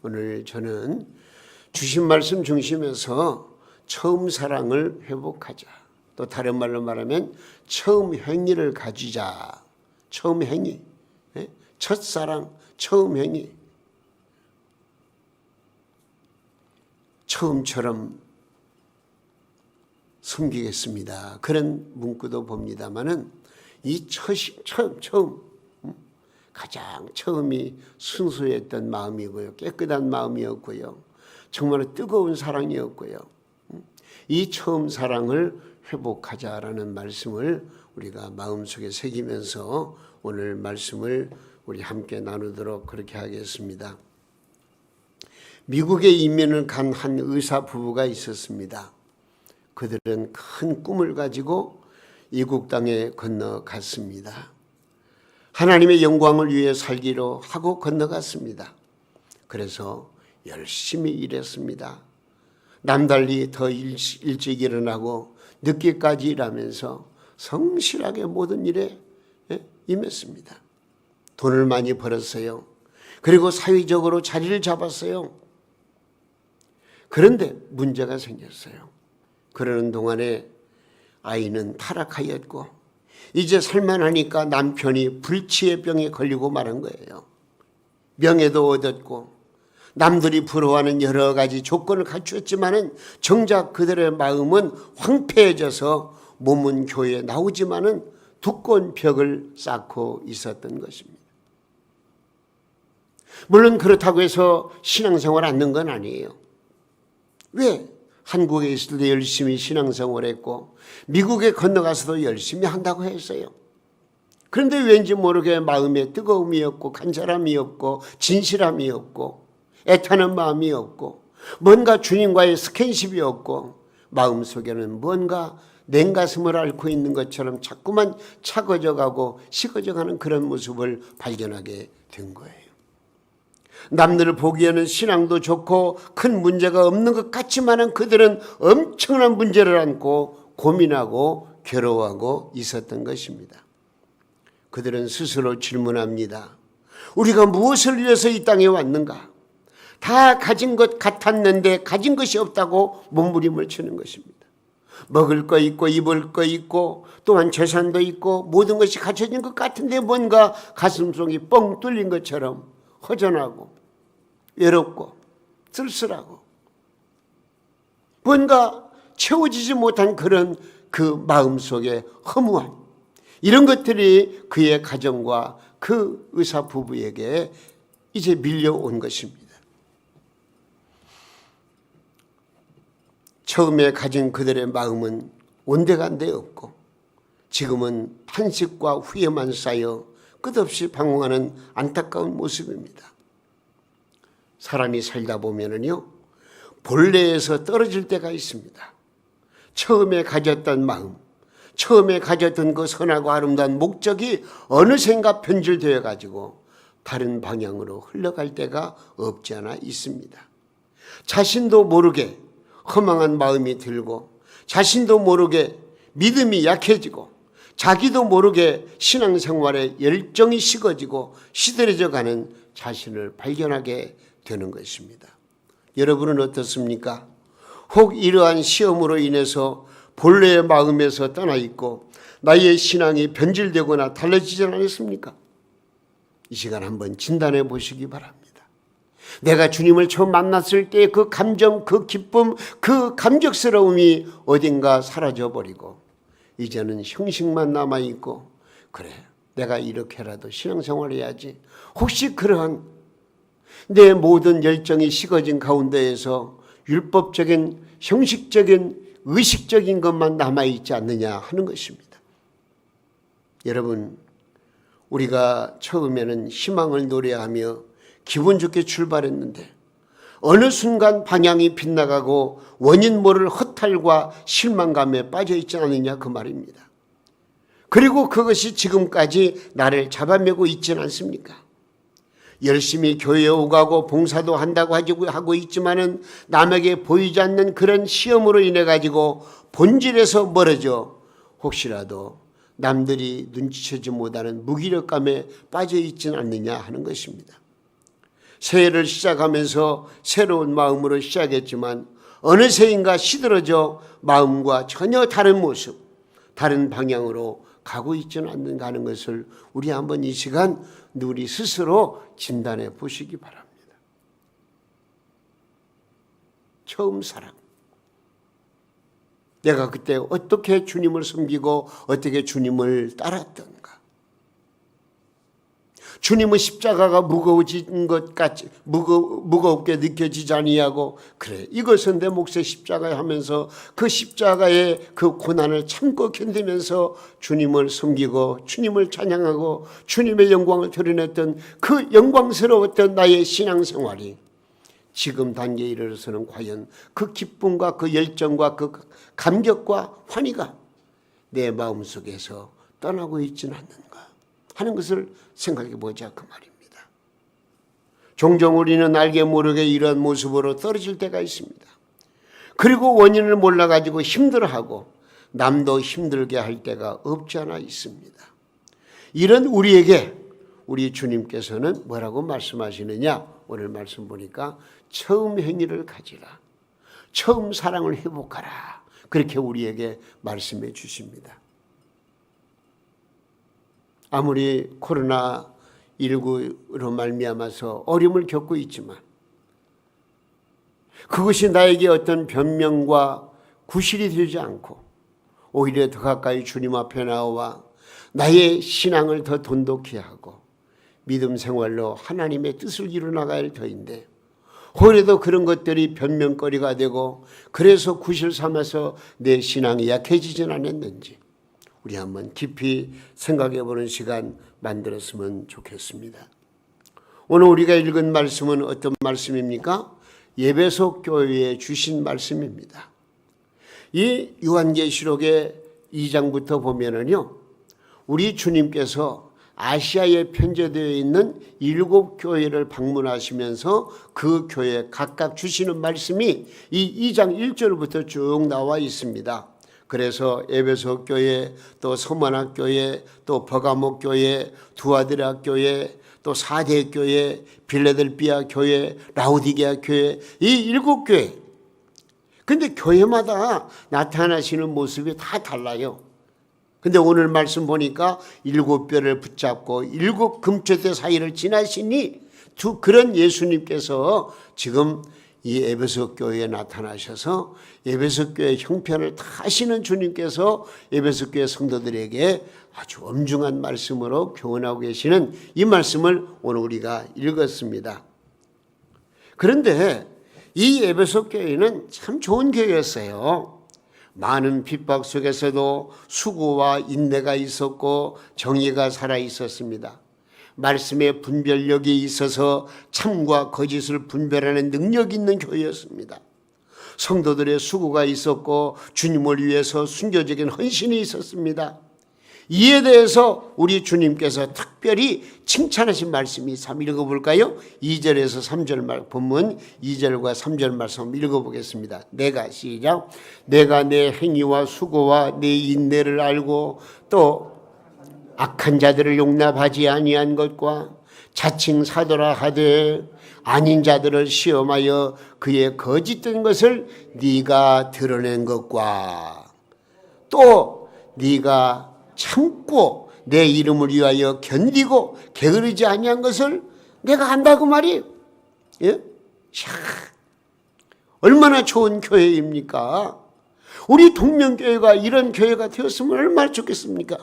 오늘 저는 주신 말씀 중심에서 처음 사랑을 회복하자, 또 다른 말로 말하면 처음 행위를 가지자. 처음 행위, 첫사랑, 처음 행위, 처음처럼 섬기겠습니다. 그런 문구도 봅니다마는 이 처음 가장 처음이 순수했던 마음이고요, 깨끗한 마음이었고요, 정말 뜨거운 사랑이었고요. 이 처음 사랑을 회복하자라는 말씀을 우리가 마음속에 새기면서 오늘 말씀을 우리 함께 나누도록 그렇게 하겠습니다. 미국에 이민을 간 한 의사 부부가 있었습니다. 그들은 큰 꿈을 가지고 이국 땅에 건너갔습니다. 하나님의 영광을 위해 살기로 하고 건너갔습니다. 그래서 열심히 일했습니다. 남달리 더 일찍 일어나고 늦게까지 일하면서 성실하게 모든 일에 임했습니다. 돈을 많이 벌었어요. 그리고 사회적으로 자리를 잡았어요. 그런데 문제가 생겼어요. 그러는 동안에 아이는 타락하였고 이제 살만하니까 남편이 불치의 병에 걸리고 말한 거예요. 명예도 얻었고 남들이 부러워하는 여러 가지 조건을 갖추었지만은 정작 그들의 마음은 황폐해져서 몸은 교회에 나오지만은 두꺼운 벽을 쌓고 있었던 것입니다. 물론 그렇다고 해서 신앙생활 않는 건 아니에요. 왜? 한국에 있을 때 열심히 신앙생활했고 미국에 건너가서도 열심히 한다고 했어요. 그런데 왠지 모르게 마음에 뜨거움이 없고 간절함이 없고 진실함이 없고 애타는 마음이 없고 뭔가 주님과의 스킨십이 없고 마음속에는 뭔가 냉가슴을 앓고 있는 것처럼 자꾸만 차가져 가고 식어져 가는 그런 모습을 발견하게 된 거예요. 남들을 보기에는 신앙도 좋고 큰 문제가 없는 것 같지만은 그들은 엄청난 문제를 안고 고민하고 괴로워하고 있었던 것입니다. 그들은 스스로 질문합니다. 우리가 무엇을 위해서 이 땅에 왔는가? 다 가진 것 같았는데 가진 것이 없다고 몸부림을 치는 것입니다. 먹을 거 있고 입을 거 있고 또한 재산도 있고 모든 것이 갖춰진 것 같은데 뭔가 가슴속이 뻥 뚫린 것처럼 허전하고 외롭고 쓸쓸하고 뭔가 채워지지 못한 그런 그 마음속의 허무함, 이런 것들이 그의 가정과 그 의사 부부에게 이제 밀려온 것입니다. 처음에 가진 그들의 마음은 온데간데 없고 지금은 탄식과 후회만 쌓여 끝없이 방황하는 안타까운 모습입니다. 사람이 살다 보면은요, 본래에서 떨어질 때가 있습니다. 처음에 가졌던 마음, 처음에 가졌던 그 선하고 아름다운 목적이 어느샌가 변질되어 가지고 다른 방향으로 흘러갈 때가 없지 않아 있습니다. 자신도 모르게 허망한 마음이 들고 자신도 모르게 믿음이 약해지고 자기도 모르게 신앙생활에 열정이 식어지고 시들해져 가는 자신을 발견하게 되는 것입니다. 여러분은 어떻습니까? 혹 이러한 시험으로 인해서 본래의 마음에서 떠나 있고 나의 신앙이 변질되거나 달라지지 않았습니까? 이 시간 한번 진단해 보시기 바랍니다. 내가 주님을 처음 만났을 때 그 감정, 그 기쁨, 그 감격스러움이 어딘가 사라져버리고 이제는 형식만 남아있고 그래, 내가 이렇게라도 신앙생활 해야지. 혹시 그러한 내 모든 열정이 식어진 가운데에서 율법적인, 형식적인, 의식적인 것만 남아있지 않느냐 하는 것입니다. 여러분, 우리가 처음에는 희망을 노래하며 기분 좋게 출발했는데 어느 순간 방향이 빗나가고 원인 모를 허탈과 실망감에 빠져있지 않느냐 그 말입니다. 그리고 그것이 지금까지 나를 잡아매고 있지는 않습니까? 열심히 교회에 오가고 봉사도 한다고 하고 있지만은 남에게 보이지 않는 그런 시험으로 인해 가지고 본질에서 멀어져 혹시라도 남들이 눈치채지 못하는 무기력감에 빠져 있지는 않느냐 하는 것입니다. 새해를 시작하면서 새로운 마음으로 시작했지만 어느새인가 시들어져 마음과 전혀 다른 모습, 다른 방향으로 가고 있지는 않는가 하는 것을 우리 한번 이 시간 우리 스스로 진단해 보시기 바랍니다. 처음 사랑. 내가 그때 어떻게 주님을 섬기고 어떻게 주님을 따랐던가. 주님은 십자가가 무거워진 것 같이 무겁게 느껴지지 아니하고 그래 이것은 내 몫의 십자가 하면서 그 십자가의 그 고난을 참고 견디면서 주님을 섬기고 주님을 찬양하고 주님의 영광을 드러냈던 그 영광스러웠던 나의 신앙생활이 지금 단계에 이르러서는 과연 그 기쁨과 그 열정과 그 감격과 환희가 내 마음속에서 떠나고 있지는 않는가 하는 것을 생각해 보자 그 말입니다. 종종 우리는 알게 모르게 이런 모습으로 떨어질 때가 있습니다. 그리고 원인을 몰라가지고 힘들어하고 남도 힘들게 할 때가 없지 않아 있습니다. 이런 우리에게 우리 주님께서는 뭐라고 말씀하시느냐? 오늘 말씀 보니까 처음 행위를 가지라. 처음 사랑을 회복하라. 그렇게 우리에게 말씀해 주십니다. 아무리 코로나19로 말미암아서 어려움을 겪고 있지만 그것이 나에게 어떤 변명과 구실이 되지 않고 오히려 더 가까이 주님 앞에 나와 나의 신앙을 더 돈독히 하고 믿음 생활로 하나님의 뜻을 이루나가야 할 터인데 오히려 그런 것들이 변명거리가 되고 그래서 구실 삼아서 내 신앙이 약해지진 않았는지 우리 한번 깊이 생각해 보는 시간 만들었으면 좋겠습니다. 오늘 우리가 읽은 말씀은 어떤 말씀입니까? 에베소 교회에 주신 말씀입니다. 이 요한계시록의 2장부터 보면은요, 우리 주님께서 아시아에 편재되어 있는 7 교회를 방문하시면서 그 교회에 각각 주시는 말씀이 이 2장 1절부터 쭉 나와 있습니다. 그래서 에베소 교회, 또 서머나 교회, 또 버가모 교회, 두아디라 교회, 또 사대 교회, 빌레델비아 교회, 라오디게아 교회, 이 7 교회. 근데 교회마다 나타나시는 모습이 다 달라요. 근데 오늘 말씀 보니까 7 뼈를 붙잡고 7 금초대 사이를 지나시니 그런 예수님께서 지금 이 에베소 교회에 나타나셔서 에베소 교회 형편을 다 아시는 주님께서 에베소 교회 성도들에게 아주 엄중한 말씀으로 교훈하고 계시는 이 말씀을 오늘 우리가 읽었습니다. 그런데 이 에베소 교회는 참 좋은 교회였어요. 많은 핍박 속에서도 수고와 인내가 있었고 정의가 살아 있었습니다. 말씀의 분별력이 있어서 참과 거짓을 분별하는 능력이 있는 교회였습니다. 성도들의 수고가 있었고 주님을 위해서 순교적인 헌신이 있었습니다. 이에 대해서 우리 주님께서 특별히 칭찬하신 말씀이 한번 읽어볼까요? 2절에서 3절 본문 2절과 3절 말씀 읽어보겠습니다. 내가 시작. 내가 내 행위와 수고와 내 인내를 알고 또 악한 자들을 용납하지 아니한 것과 자칭 사도라 하되 아닌 자들을 시험하여 그의 거짓된 것을 네가 드러낸 것과 또 네가 참고 내 이름을 위하여 견디고 게으르지 아니한 것을 내가 안다고 말이에요. 예? 자, 얼마나 좋은 교회입니까? 우리 동명교회가 이런 교회가 되었으면 얼마나 좋겠습니까?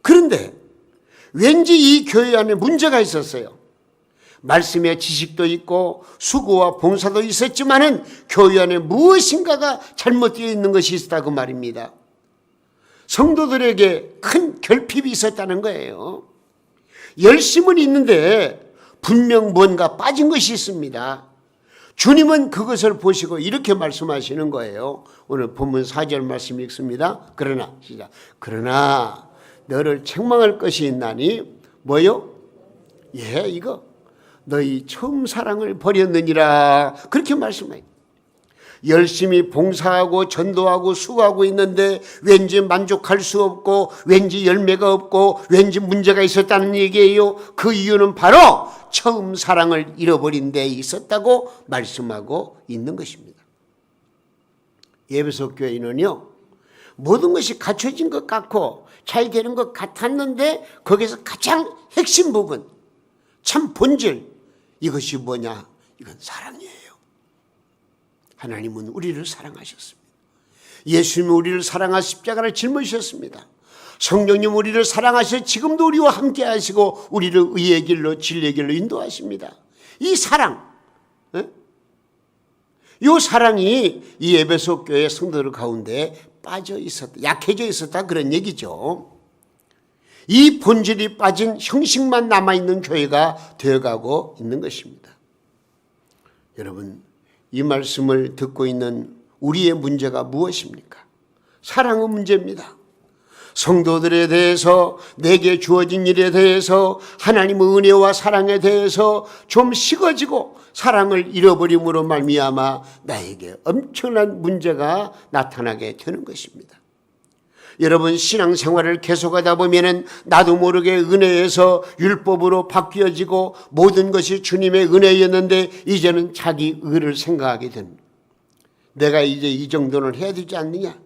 그런데 왠지 이 교회 안에 문제가 있었어요. 말씀의 지식도 있고 수고와 봉사도 있었지만은 교회 안에 무엇인가가 잘못되어 있는 것이 있었다고 말입니다. 성도들에게 큰 결핍이 있었다는 거예요. 열심은 있는데 분명 뭔가 빠진 것이 있습니다. 주님은 그것을 보시고 이렇게 말씀하시는 거예요. 오늘 본문 4절 말씀 읽습니다. 그러나 시작. 그러나 너를 책망할 것이 있나니 뭐요? 예, 이거 너희 처음 사랑을 버렸느니라 그렇게 말씀해요. 열심히 봉사하고 전도하고 수고하고 있는데 왠지 만족할 수 없고 왠지 열매가 없고 왠지 문제가 있었다는 얘기예요. 그 이유는 바로 처음 사랑을 잃어버린 데 있었다고 말씀하고 있는 것입니다. 에베소 교회는요, 모든 것이 갖춰진 것 같고 잘 되는 것 같았는데 거기서 가장 핵심 부분, 참 본질, 이것이 뭐냐? 이건 사랑이에요. 하나님은 우리를 사랑하셨습니다. 예수님은 우리를 사랑하사 십자가를 짊어지셨습니다. 성령님 우리를 사랑하셔 지금도 우리와 함께 하시고 우리를 의의 길로 진리의 길로 인도하십니다. 이 사랑, 이 사랑이 이 에베소 교회 성도들 가운데 빠져 있었다, 약해져 있었다, 그런 얘기죠. 이 본질이 빠진 형식만 남아있는 교회가 되어가고 있는 것입니다. 여러분, 이 말씀을 듣고 있는 우리의 문제가 무엇입니까? 사랑의 문제입니다. 성도들에 대해서, 내게 주어진 일에 대해서, 하나님의 은혜와 사랑에 대해서 좀 식어지고 사랑을 잃어버림으로 말미암아 나에게 엄청난 문제가 나타나게 되는 것입니다. 여러분, 신앙생활을 계속하다 보면은 나도 모르게 은혜에서 율법으로 바뀌어지고 모든 것이 주님의 은혜였는데 이제는 자기 의를 생각하게 됩니다. 내가 이제 이 정도는 해야 되지 않느냐?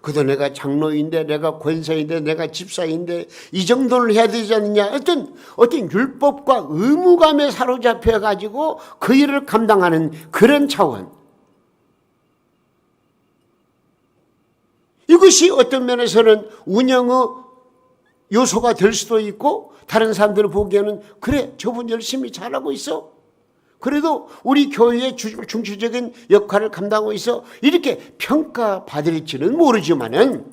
그도 내가 장로인데, 내가 권사인데, 내가 집사인데 이 정도는 해야 되지 않느냐? 어떤 율법과 의무감에 사로잡혀 가지고 그 일을 감당하는 그런 차원. 이것이 어떤 면에서는 운영의 요소가 될 수도 있고, 다른 사람들 보기에는 그래, 저분 열심히 잘하고 있어, 그래도 우리 교회의 중추적인 역할을 감당하고 있어, 이렇게 평가받을지는 모르지만은,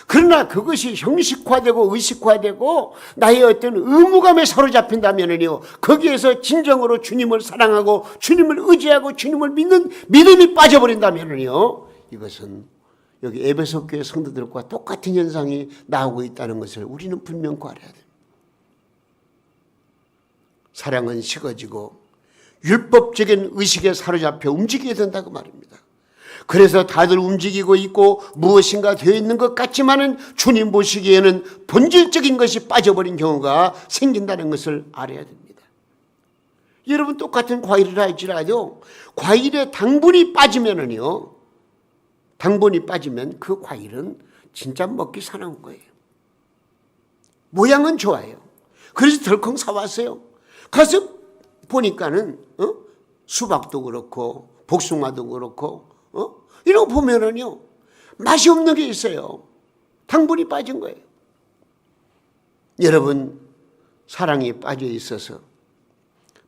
그러나 그것이 형식화되고 의식화되고 나의 어떤 의무감에 사로잡힌다면요, 거기에서 진정으로 주님을 사랑하고 주님을 의지하고 주님을 믿는 믿음이 빠져버린다면요, 이것은 여기 에베소 교회 성도들과 똑같은 현상이 나오고 있다는 것을 우리는 분명히 알아야 됩니다. 사랑은 식어지고 율법적인 의식에 사로잡혀 움직이게 된다고 말입니다. 그래서 다들 움직이고 있고 무엇인가 되어 있는 것 같지만은 주님 보시기에는 본질적인 것이 빠져버린 경우가 생긴다는 것을 알아야 됩니다. 여러분, 똑같은 과일을 할지라도 과일에 당분이 빠지면은요, 당분이 빠지면 그 과일은 진짜 먹기 사나운 거예요. 모양은 좋아요. 그래서 덜컹 사왔어요. 가서 보니까는 수박도 그렇고 복숭아도 그렇고 이런 거 보면은요, 맛이 없는 게 있어요. 당분이 빠진 거예요. 여러분, 사랑이 빠져 있어서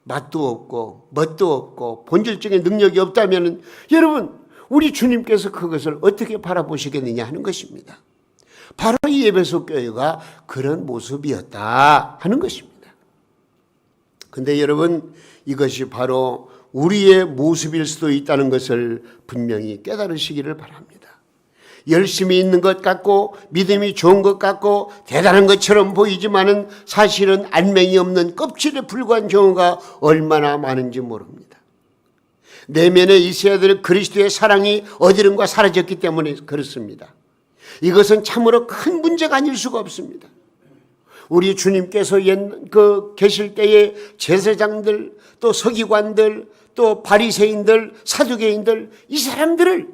맛도 없고 멋도 없고 본질적인 능력이 없다면은 여러분, 우리 주님께서 그것을 어떻게 바라보시겠느냐 하는 것입니다. 바로 이 에베소 교회가 그런 모습이었다 하는 것입니다. 그런데 여러분, 이것이 바로 우리의 모습일 수도 있다는 것을 분명히 깨달으시기를 바랍니다. 열심히 있는 것 같고 믿음이 좋은 것 같고 대단한 것처럼 보이지만은 사실은 알맹이 없는 껍질에 불과한 경우가 얼마나 많은지 모릅니다. 내면에 있어야 될 그리스도의 사랑이 어디론가 사라졌기 때문에 그렇습니다. 이것은 참으로 큰 문제가 아닐 수가 없습니다. 우리 주님께서 계실 때의 제사장들, 또 서기관들, 또 바리새인들, 사두개인들, 이 사람들을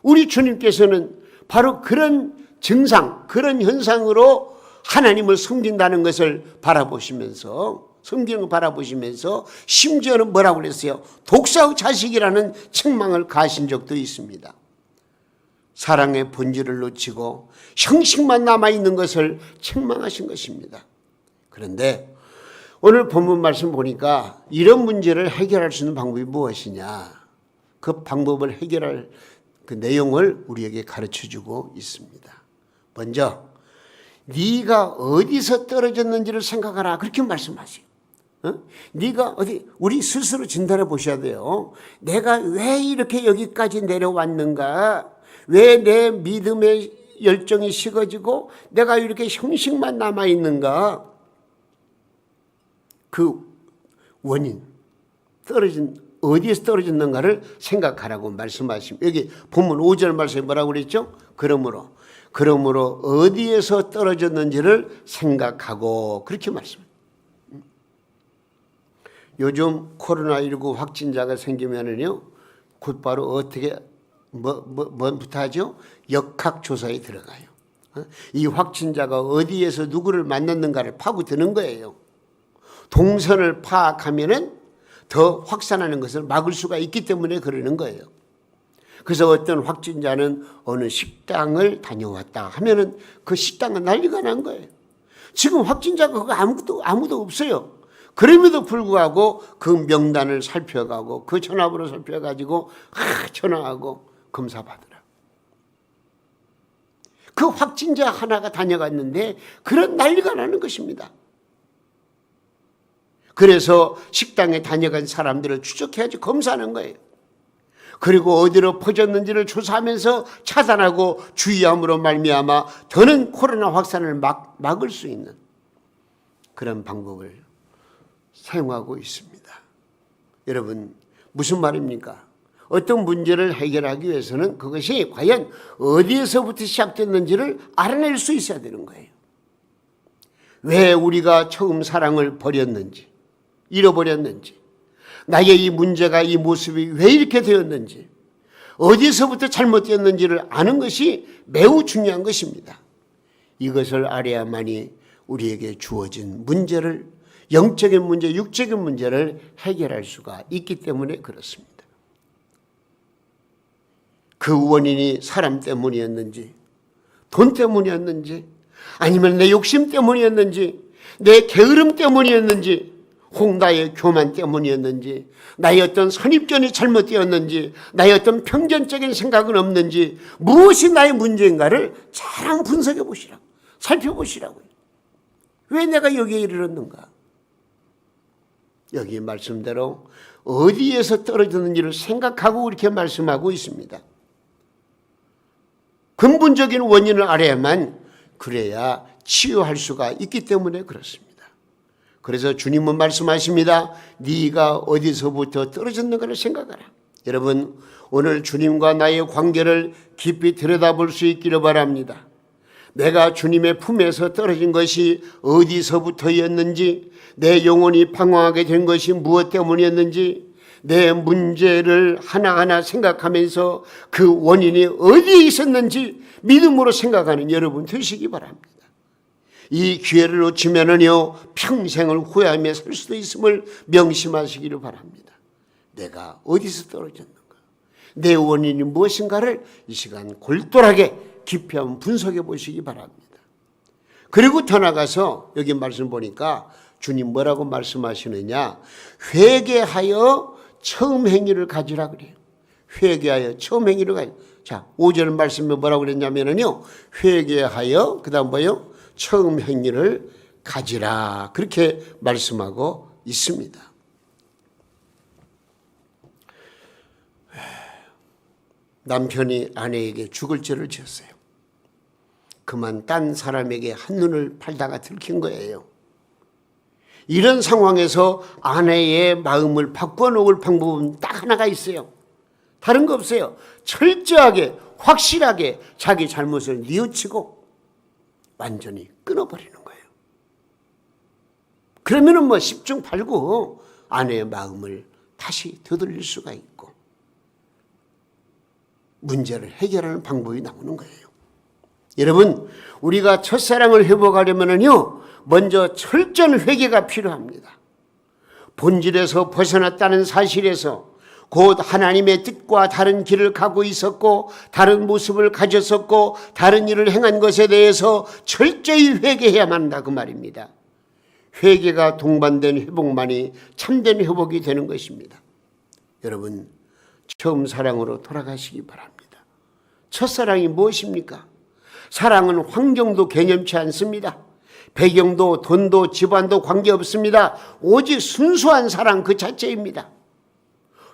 우리 주님께서는 바로 그런 증상, 그런 현상으로 하나님을 섬긴다는 것을 바라보시면서, 섬기는 걸 바라보시면서 심지어는 뭐라고 그랬어요? 독사의 자식이라는 책망을 가하신 적도 있습니다. 사랑의 본질을 놓치고 형식만 남아있는 것을 책망하신 것입니다. 그런데 오늘 본문 말씀 보니까 이런 문제를 해결할 수 있는 방법이 무엇이냐, 그 방법을 해결할 그 내용을 우리에게 가르쳐주고 있습니다. 먼저 네가 어디서 떨어졌는지를 생각하라, 그렇게 말씀하세요. 네가 어디, 우리 스스로 진단해 보셔야 돼요. 내가 왜 이렇게 여기까지 내려왔는가? 왜 내 믿음의 열정이 식어지고 내가 이렇게 형식만 남아있는가? 그 원인, 떨어진 어디에서 떨어졌는가를 생각하라고 말씀하십니다. 여기 본문 5절 말씀에 뭐라고 그랬죠? 그러므로 어디에서 떨어졌는지를 생각하고 그렇게 말씀합니다. 요즘 코로나19 확진자가 생기면은요, 곧바로 어떻게 뭐부터 하죠? 역학조사에 들어가요. 이 확진자가 어디에서 누구를 만났는가를 파고드는 거예요. 동선을 파악하면은 더 확산하는 것을 막을 수가 있기 때문에 그러는 거예요. 그래서 어떤 확진자는 어느 식당을 다녀왔다 하면은 그 식당은 난리가 난 거예요. 지금 확진자가 아무도 없어요. 그럼에도 불구하고 그 명단을 살펴가고 그 전화번호 살펴가지고 전화하고 검사받으라. 그 확진자 하나가 다녀갔는데 그런 난리가 나는 것입니다. 그래서 식당에 다녀간 사람들을 추적해야지 검사하는 거예요. 그리고 어디로 퍼졌는지를 조사하면서 차단하고 주의함으로 말미암아 더는 코로나 확산을 막을 수 있는 그런 방법을 사용하고 있습니다. 여러분, 무슨 말입니까? 어떤 문제를 해결하기 위해서는 그것이 과연 어디에서부터 시작됐는지를 알아낼 수 있어야 되는 거예요. 왜 우리가 처음 사랑을 버렸는지, 잃어버렸는지, 나의 이 문제가 이 모습이 왜 이렇게 되었는지, 어디서부터 잘못되었는지를 아는 것이 매우 중요한 것입니다. 이것을 알아야만이 우리에게 주어진 문제를, 영적인 문제, 육적인 문제를 해결할 수가 있기 때문에 그렇습니다. 그 원인이 사람 때문이었는지, 돈 때문이었는지, 아니면 내 욕심 때문이었는지, 내 게으름 때문이었는지, 혹 나의 교만 때문이었는지, 나의 어떤 선입견이 잘못되었는지, 나의 어떤 편견적인 생각은 없는지, 무엇이 나의 문제인가를 잘 분석해 보시라고, 살펴보시라고요. 왜 내가 여기에 이르렀는가? 여기 말씀대로 어디에서 떨어졌는지를 생각하고 이렇게 말씀하고 있습니다. 근본적인 원인을 알아야만 그래야 치유할 수가 있기 때문에 그렇습니다. 그래서 주님은 말씀하십니다. 네가 어디서부터 떨어졌는가를 생각하라. 여러분, 오늘 주님과 나의 관계를 깊이 들여다볼 수 있기를 바랍니다. 내가 주님의 품에서 떨어진 것이 어디서부터였는지, 내 영혼이 방황하게 된 것이 무엇 때문이었는지, 내 문제를 하나하나 생각하면서 그 원인이 어디에 있었는지 믿음으로 생각하는 여러분 되시기 바랍니다. 이 기회를 놓치면은요, 평생을 후회하며 살 수도 있음을 명심하시기를 바랍니다. 내가 어디서 떨어졌는가? 내 원인이 무엇인가를 이 시간 골똘하게 깊이 한번 분석해 보시기 바랍니다. 그리고 더 나가서 여기 말씀 보니까 주님 뭐라고 말씀하시느냐? 회개하여 처음 행위를 가지라 그래요. 회개하여 처음 행위를 가지라. 자, 5절 말씀에 뭐라고 그랬냐면요, 회개하여 그 다음 뭐요? 처음 행위를 가지라. 그렇게 말씀하고 있습니다. 남편이 아내에게 죽을 죄를 지었어요. 그만 딴 사람에게 한눈을 팔다가 들킨 거예요. 이런 상황에서 아내의 마음을 바꿔놓을 방법은 딱 하나가 있어요. 다른 거 없어요. 철저하게 확실하게 자기 잘못을 뉘우치고 완전히 끊어버리는 거예요. 그러면은 10중 8구 아내의 마음을 다시 되돌릴 수가 있고 문제를 해결하는 방법이 나오는 거예요. 여러분, 우리가 첫사랑을 회복하려면요, 먼저 철저한 회개가 필요합니다. 본질에서 벗어났다는 사실에서 곧 하나님의 뜻과 다른 길을 가고 있었고 다른 모습을 가졌었고 다른 일을 행한 것에 대해서 철저히 회개해야만 한다 그 말입니다. 회개가 동반된 회복만이 참된 회복이 되는 것입니다. 여러분, 처음 사랑으로 돌아가시기 바랍니다. 첫사랑이 무엇입니까? 사랑은 환경도 개념치 않습니다. 배경도 돈도 집안도 관계없습니다. 오직 순수한 사랑 그 자체입니다.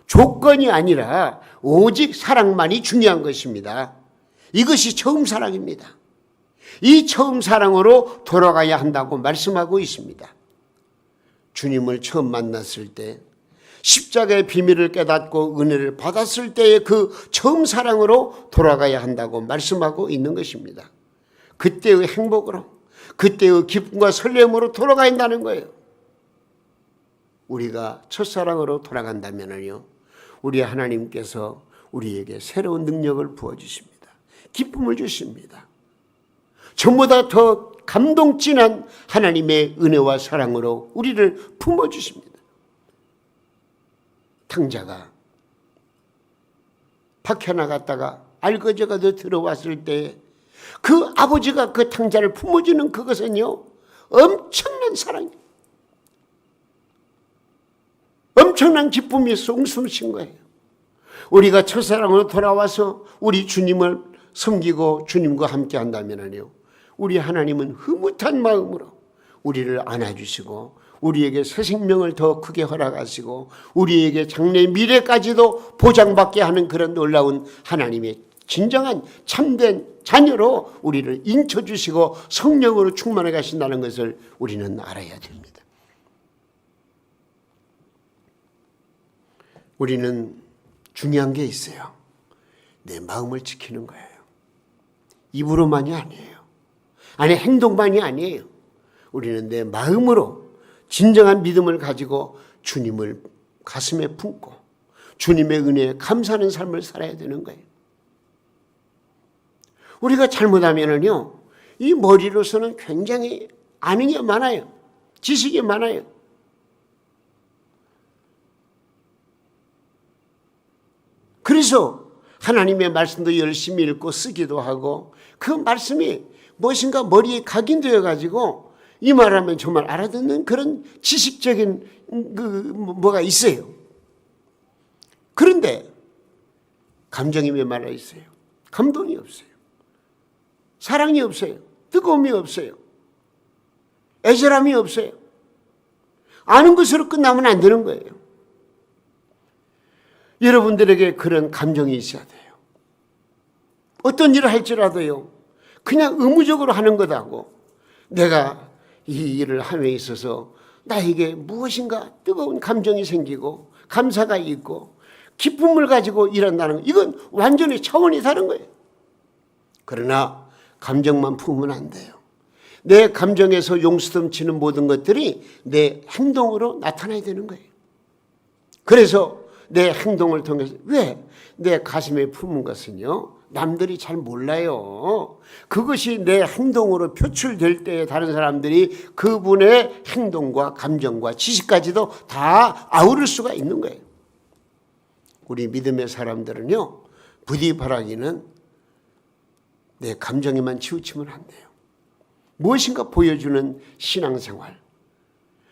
조건이 아니라 오직 사랑만이 중요한 것입니다. 이것이 처음 사랑입니다. 이 처음 사랑으로 돌아가야 한다고 말씀하고 있습니다. 주님을 처음 만났을 때 십자가의 비밀을 깨닫고 은혜를 받았을 때의 그 처음 사랑으로 돌아가야 한다고 말씀하고 있는 것입니다. 그때의 행복으로, 그때의 기쁨과 설렘으로 돌아가야 한다는 거예요. 우리가 첫사랑으로 돌아간다면요, 우리 하나님께서 우리에게 새로운 능력을 부어주십니다. 기쁨을 주십니다. 전보다 더 감동 진한 하나님의 은혜와 사랑으로 우리를 품어주십니다. 탕자가 밖에 나갔다가 알거지가 들어왔을 때 그 아버지가 그 탕자를 품어주는 그것은요, 엄청난 사랑이에요. 엄청난 기쁨이 쏟으신 거예요. 우리가 첫사랑으로 돌아와서 우리 주님을 섬기고 주님과 함께 한다면요, 우리 하나님은 흐뭇한 마음으로 우리를 안아주시고 우리에게 새 생명을 더 크게 허락하시고 우리에게 장래 미래까지도 보장받게 하는 그런 놀라운 하나님의 진정한 참된 자녀로 우리를 인쳐주시고 성령으로 충만해 가신다는 것을 우리는 알아야 됩니다. 우리는 중요한 게 있어요. 내 마음을 지키는 거예요. 입으로만이 아니에요. 아니, 행동만이 아니에요. 우리는 내 마음으로 진정한 믿음을 가지고 주님을 가슴에 품고 주님의 은혜에 감사하는 삶을 살아야 되는 거예요. 우리가 잘못하면은요, 이 머리로서는 굉장히 아는 게 많아요. 지식이 많아요. 그래서 하나님의 말씀도 열심히 읽고 쓰기도 하고 그 말씀이 무엇인가 머리에 각인되어 가지고 이 말하면 정말 알아듣는 그런 지식적인 뭐가 있어요. 그런데 감정이 왜 말라 있어요? 감동이 없어요. 사랑이 없어요. 뜨거움이 없어요. 애절함이 없어요. 아는 것으로 끝나면 안 되는 거예요. 여러분들에게 그런 감정이 있어야 돼요. 어떤 일을 할지라도요, 그냥 의무적으로 하는 것하고 내가 이 일을 함에 있어서 나에게 무엇인가 뜨거운 감정이 생기고 감사가 있고 기쁨을 가지고 일한다는 것, 이건 완전히 차원이 다른 거예요. 그러나 감정만 품으면 안 돼요. 내 감정에서 용수덤치는 모든 것들이 내 행동으로 나타나야 되는 거예요. 그래서 내 행동을 통해서, 왜? 내 가슴에 품은 것은요, 남들이 잘 몰라요. 그것이 내 행동으로 표출될 때에 다른 사람들이 그분의 행동과 감정과 지식까지도 다 아우를 수가 있는 거예요. 우리 믿음의 사람들은요, 부디 바라기는 내 감정에만 치우치면 안 돼요. 무엇인가 보여주는 신앙생활.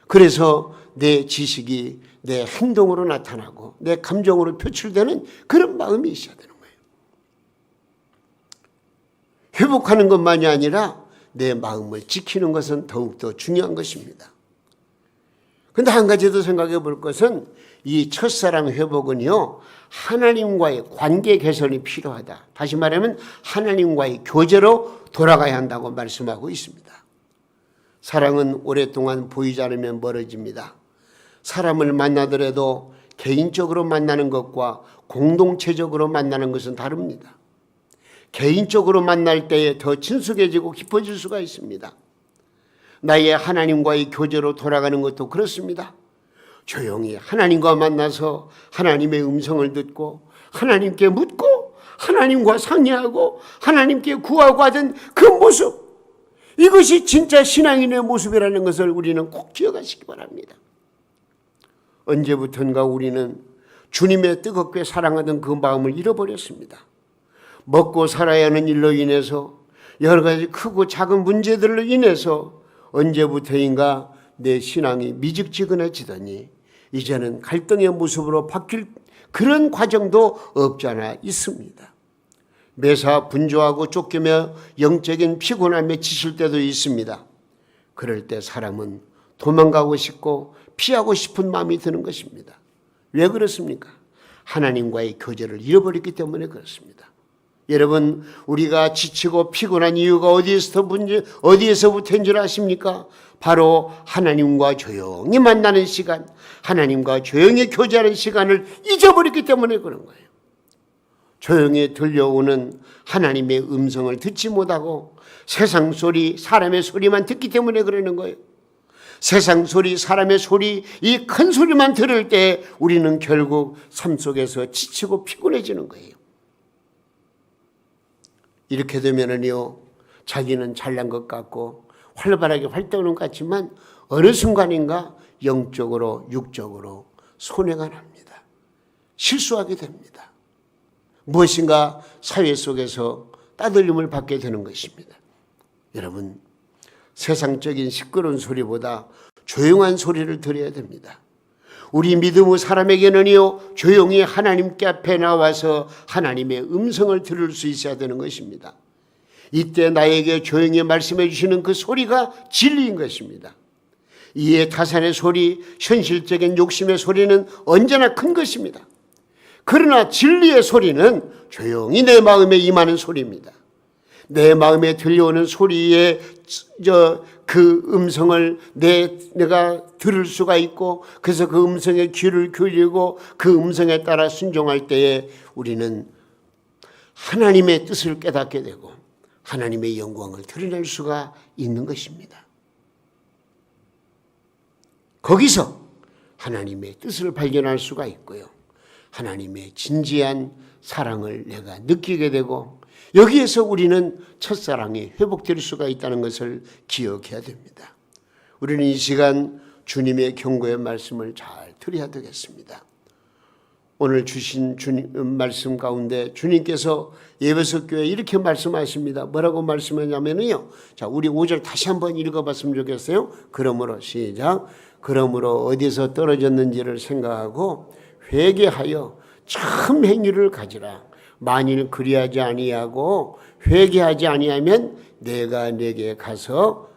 그래서 내 지식이 내 행동으로 나타나고 내 감정으로 표출되는 그런 마음이 있어야 되는 거예요. 회복하는 것만이 아니라 내 마음을 지키는 것은 더욱더 중요한 것입니다. 그런데 한 가지 더 생각해 볼 것은 이 첫사랑 회복은요, 하나님과의 관계 개선이 필요하다. 다시 말하면 하나님과의 교제로 돌아가야 한다고 말씀하고 있습니다. 사랑은 오랫동안 보이지 않으면 멀어집니다. 사람을 만나더라도 개인적으로 만나는 것과 공동체적으로 만나는 것은 다릅니다. 개인적으로 만날 때에 더 친숙해지고 깊어질 수가 있습니다. 나의 하나님과의 교제로 돌아가는 것도 그렇습니다. 조용히 하나님과 만나서 하나님의 음성을 듣고 하나님께 묻고 하나님과 상의하고 하나님께 구하고 하던 그 모습, 이것이 진짜 신앙인의 모습이라는 것을 우리는 꼭 기억하시기 바랍니다. 언제부턴가 우리는 주님의 뜨겁게 사랑하던 그 마음을 잃어버렸습니다. 먹고 살아야 하는 일로 인해서 여러 가지 크고 작은 문제들로 인해서 언제부터인가 내 신앙이 미직지근해지더니 이제는 갈등의 모습으로 바뀔 그런 과정도 없지 않아 있습니다. 매사 분주하고 쫓기며 영적인 피곤함에 지칠 때도 있습니다. 그럴 때 사람은 도망가고 싶고 피하고 싶은 마음이 드는 것입니다. 왜 그렇습니까? 하나님과의 교제를 잃어버렸기 때문에 그렇습니다. 여러분, 우리가 지치고 피곤한 이유가 어디에서부터인 줄 아십니까? 바로 하나님과 조용히 만나는 시간, 하나님과 조용히 교제하는 시간을 잊어버렸기 때문에 그런 거예요. 조용히 들려오는 하나님의 음성을 듣지 못하고 세상 소리, 사람의 소리만 듣기 때문에 그러는 거예요. 세상 소리, 사람의 소리, 이 큰 소리만 들을 때 우리는 결국 삶 속에서 지치고 피곤해지는 거예요. 이렇게 되면은요, 자기는 잘난 것 같고 활발하게 활동하는 것 같지만 어느 순간인가 영적으로 육적으로 손해가 납니다. 실수하게 됩니다. 무엇인가 사회 속에서 따돌림을 받게 되는 것입니다. 여러분, 세상적인 시끄러운 소리보다 조용한 소리를 들어야 됩니다. 우리 믿음의 사람에게는요, 조용히 하나님께 앞에 나와서 하나님의 음성을 들을 수 있어야 되는 것입니다. 이때 나에게 조용히 말씀해 주시는 그 소리가 진리인 것입니다. 이에 타산의 소리, 현실적인 욕심의 소리는 언제나 큰 것입니다. 그러나 진리의 소리는 조용히 내 마음에 임하는 소리입니다. 내 마음에 들려오는 소리에 그 음성을 내가 들을 수가 있고, 그래서 그 음성에 귀를 기울이고 그 음성에 따라 순종할 때에 우리는 하나님의 뜻을 깨닫게 되고 하나님의 영광을 드러낼 수가 있는 것입니다. 거기서 하나님의 뜻을 발견할 수가 있고요, 하나님의 진지한 사랑을 내가 느끼게 되고, 여기에서 우리는 첫사랑이 회복될 수가 있다는 것을 기억해야 됩니다. 우리는 이 시간 주님의 경고의 말씀을 잘 들어야 되겠습니다. 오늘 주신 주님 말씀 가운데 주님께서 에베소 교회에 이렇게 말씀하십니다. 뭐라고 말씀하냐면요, 자, 우리 5절 다시 한번 읽어봤으면 좋겠어요. 그러므로 시작. 그러므로 어디서 떨어졌는지를 생각하고 회개하여 참 행위를 가지라. 만일 그리하지 아니하고 회개하지 아니하면 내가 내게 가서,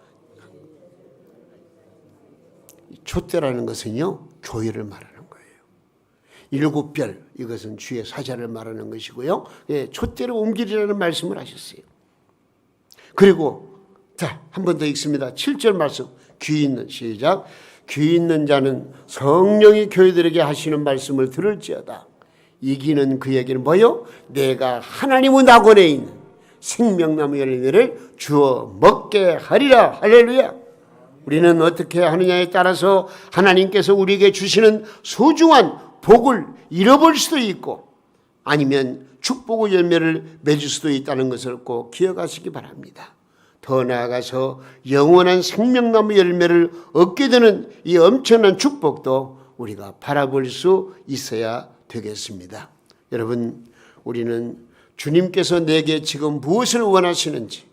촛대라는 것은요, 교회를 말하는 거예요. 7별, 이것은 주의 사자를 말하는 것이고요, 촛대로 옮기리라는 말씀을 하셨어요. 그리고 자, 한 번 더 읽습니다. 7절 말씀, 귀 있는, 시작. 귀 있는 자는 성령이 교회들에게 하시는 말씀을 들을지어다. 이기는 그에게는 뭐요? 내가 하나님의 낙원에 있는 생명나무 열매를 주어 먹게 하리라. 할렐루야. 우리는 어떻게 하느냐에 따라서 하나님께서 우리에게 주시는 소중한 복을 잃어버릴 수도 있고 아니면 축복의 열매를 맺을 수도 있다는 것을 꼭 기억하시기 바랍니다. 더 나아가서 영원한 생명나무 열매를 얻게 되는 이 엄청난 축복도 우리가 바라볼 수 있어야 되겠습니다. 여러분, 우리는 주님께서 내게 지금 무엇을 원하시는지,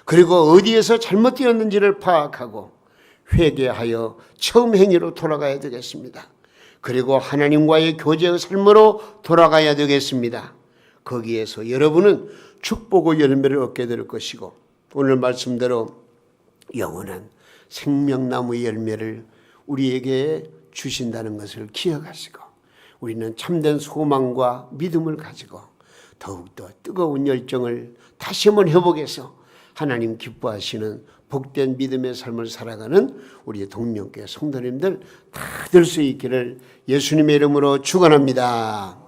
그리고 어디에서 잘못되었는지를 파악하고 회개하여 처음 행위로 돌아가야 되겠습니다. 그리고 하나님과의 교제의 삶으로 돌아가야 되겠습니다. 거기에서 여러분은 축복의 열매를 얻게 될 것이고, 오늘 말씀대로 영원한 생명나무의 열매를 우리에게 주신다는 것을 기억하시고, 우리는 참된 소망과 믿음을 가지고 더욱더 뜨거운 열정을 다시 한번 회복해서 하나님 기뻐하시는 복된 믿음의 삶을 살아가는 우리 동명교회 성도님들 다 될 수 있기를 예수님의 이름으로 축원합니다.